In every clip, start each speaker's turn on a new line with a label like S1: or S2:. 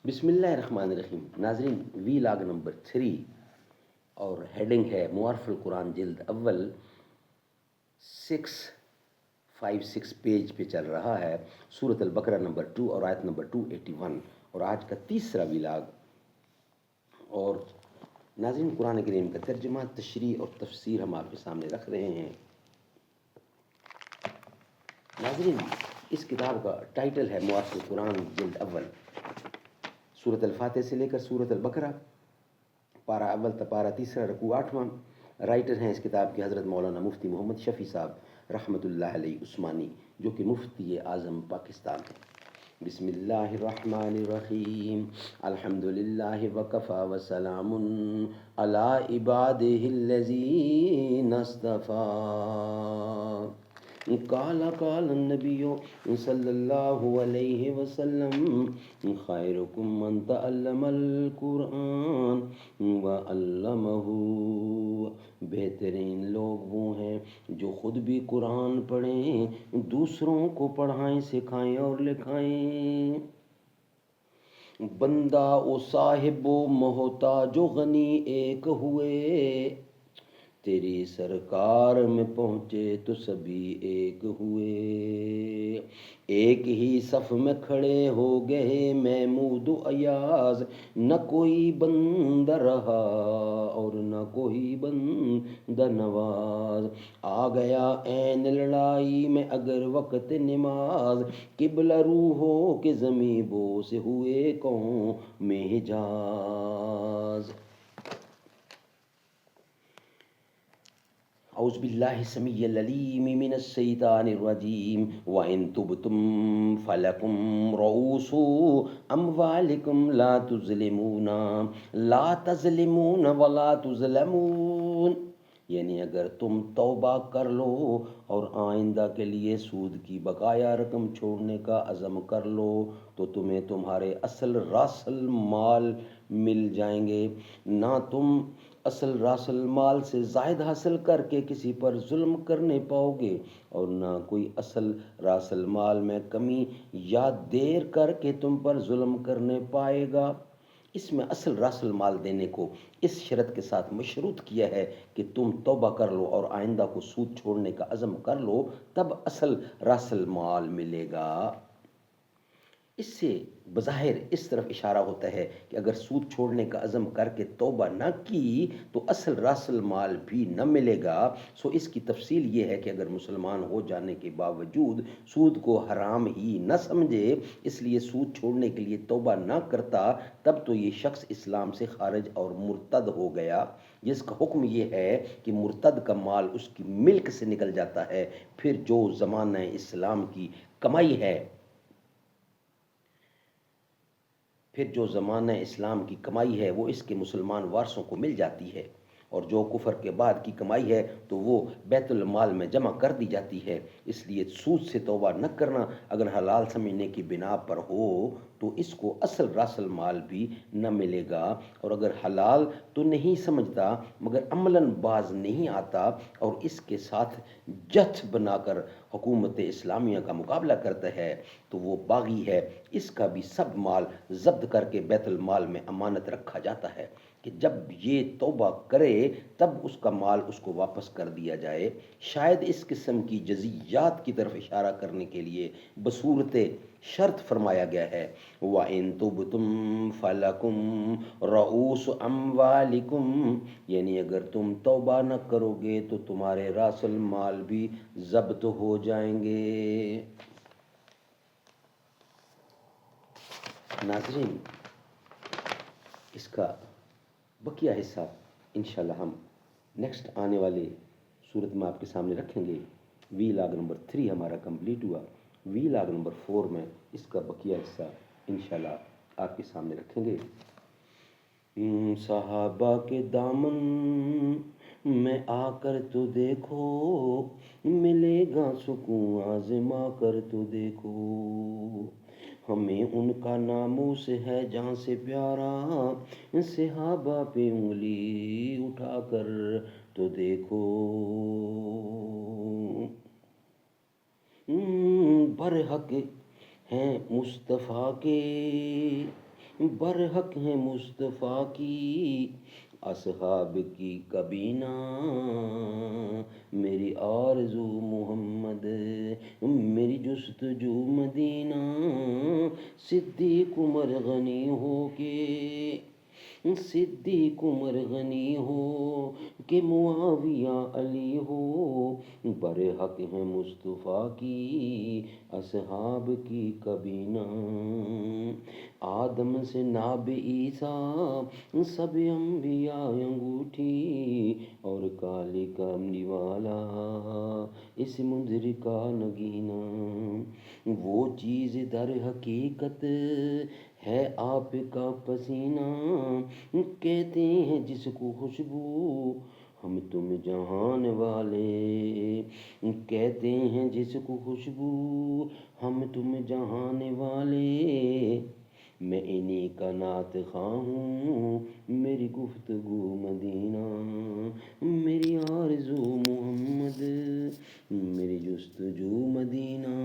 S1: بسم اللہ الرحمن الرحیم. ناظرین، وی لاگ نمبر 3 اور ہیڈنگ ہے معارف القرآن جلد اول. 656 پیج پہ چل رہا ہے، سورۃ البقرہ نمبر 2 اور آیت نمبر 281، اور آج کا تیسرا وی لاگ. اور ناظرین، قرآن کریم کا ترجمہ، تشریح اور تفسیر ہم آپ کے سامنے رکھ رہے ہیں. ناظرین، اس کتاب کا ٹائٹل ہے معارف القرآن جلد اول. سورۃ الفاتح سے لے کر سورۃ البقرہ، پارہ اول تا پارہ تیسرا، رکوع 8واں. رائٹر ہیں اس کتاب کے حضرت مولانا مفتی محمد شفیع صاحب رحمۃ اللہ علیہ عثمانی، جو کہ مفتی اعظم پاکستان ہیں. بسم اللہ الرحمن الرحیم. الحمد للہ وکفی وسلام علی عبادہ الذین اصطفی. قال النبی صلی اللہ علیہ وسلم خیرکم من تعلم القرآن وعلمہ. بہترین لوگ وہ ہیں جو خود بھی قرآن پڑھیں، دوسروں کو پڑھائیں، سکھائیں اور لکھائیں. بندہ و صاحب و محتاج و غنی ایک ہوئے، تیری سرکار میں پہنچے تو سبھی ایک ہوئے. ایک ہی صف میں کھڑے ہو گئے محمود و ایاز، نہ کوئی بندہ رہا اور نہ کوئی بندہ نواز. آ گیا عین لڑائی میں اگر وقت نماز، قبلہ رو ہو کہ زمیں بوس ہوئے قوم حجاز. اعوذ باللہ السمیع العلیم من الشیطان الرجیم. وَإِن تُبْتُمْ فَلَكُمْ رُءُوسُ أَمْوَالِكُمْ لا تظلمون ولا تظلمون. یعنی اگر تم توبہ کر لو اور آئندہ کے لیے سود کی بقایا رقم چھوڑنے کا عزم کر لو تو تمہیں تمہارے اصل راس المال مل جائیں گے. نہ تم اصل راس المال سے زائد حاصل کر کے کسی پر ظلم کرنے پاؤ گے، اور نہ کوئی اصل راس المال میں کمی یا دیر کر کے تم پر ظلم کرنے پائے گا. اس میں اصل راس المال دینے کو اس شرط کے ساتھ مشروط کیا ہے کہ تم توبہ کر لو اور آئندہ کو سود چھوڑنے کا عزم کر لو، تب اصل راس المال ملے گا. اس سے بظاہر اس طرف اشارہ ہوتا ہے کہ اگر سود چھوڑنے کا عزم کر کے توبہ نہ کی تو اصل راس المال بھی نہ ملے گا. سو اس کی تفصیل یہ ہے کہ اگر مسلمان ہو جانے کے باوجود سود کو حرام ہی نہ سمجھے، اس لیے سود چھوڑنے کے لیے توبہ نہ کرتا، تب تو یہ شخص اسلام سے خارج اور مرتد ہو گیا، جس کا حکم یہ ہے کہ مرتد کا مال اس کی ملک سے نکل جاتا ہے. پھر جو زمانہ اسلام کی کمائی ہے وہ اس کے مسلمان وارثوں کو مل جاتی ہے، اور جو کفر کے بعد کی کمائی ہے تو وہ بیت المال میں جمع کر دی جاتی ہے. اس لیے سود سے توبہ نہ کرنا اگر حلال سمجھنے کی بنا پر ہو تو اس کو اصل راس المال بھی نہ ملے گا، اور اگر حلال تو نہیں سمجھتا مگر عملاً باز نہیں آتا اور اس کے ساتھ جتھ بنا کر حکومت اسلامیہ کا مقابلہ کرتا ہے تو وہ باغی ہے. اس کا بھی سب مال ضبط کر کے بیت المال میں امانت رکھا جاتا ہے کہ جب یہ توبہ کرے تب اس کا مال اس کو واپس کر دیا جائے. شاید اس قسم کی جزیات کی طرف اشارہ کرنے کے لیے بصورت شرط فرمایا گیا ہے. وَإِن تُبْتُمْ فَلَكُمْ رُءُوسُ أَمْوَالِكُمْ. یعنی اگر تم توبہ نہ کرو گے تو تمہارے راس المال بھی ضبط ہو جائیں گے. ناظرین، اس کا بقیہ حصہ انشاءاللہ ہم نیکسٹ آنے والے صورت میں آپ کے سامنے رکھیں گے. وی لاگ نمبر 3 ہمارا کمپلیٹ ہوا. وی لاگ نمبر 4 میں اس کا بقیہ حصہ انشاءاللہ آپ کے سامنے رکھیں گے. صحابہ کے دامن میں آ کر تو دیکھو، ملے گا سکون آزما کر تو دیکھو. ہمیں ان کا ناموس ہے جہاں سے پیارا، صحابہ پہ انگلی اٹھا کر تو دیکھو. برحق ہیں مصطفیٰ کے برحق ہے مصطفیٰ کی اصحاب کی کبینہ، میری آرزو محمد، میری جستجو مدینہ، صدیق عمر غنی ہو کے، صدیق عمر غنی ہو کہ معاویہ علی ہو، برحق ہے مصطفیٰ کی اصحاب کی کبینہ، آدم سے ناب عیسیٰ سب انبیاء انگوٹھی، اور کالے کملی والا اس مدر کا نگینہ، وہ چیز در حقیقت ہے آپ کا پسینہ، کہتے ہیں جس کو خوشبو ہم تم جہان والے، کہتے ہیں جس کو خوشبو ہم تم جہان والے، میں انہی کا نعت خواں ہوں، میری گفتگو مدینہ، میری آرزو محمد، میری جستجو مدینہ،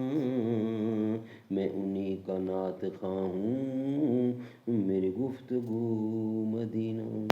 S1: میں انہی کا نعت خواں ہوں، میری گفتگو مدینہ۔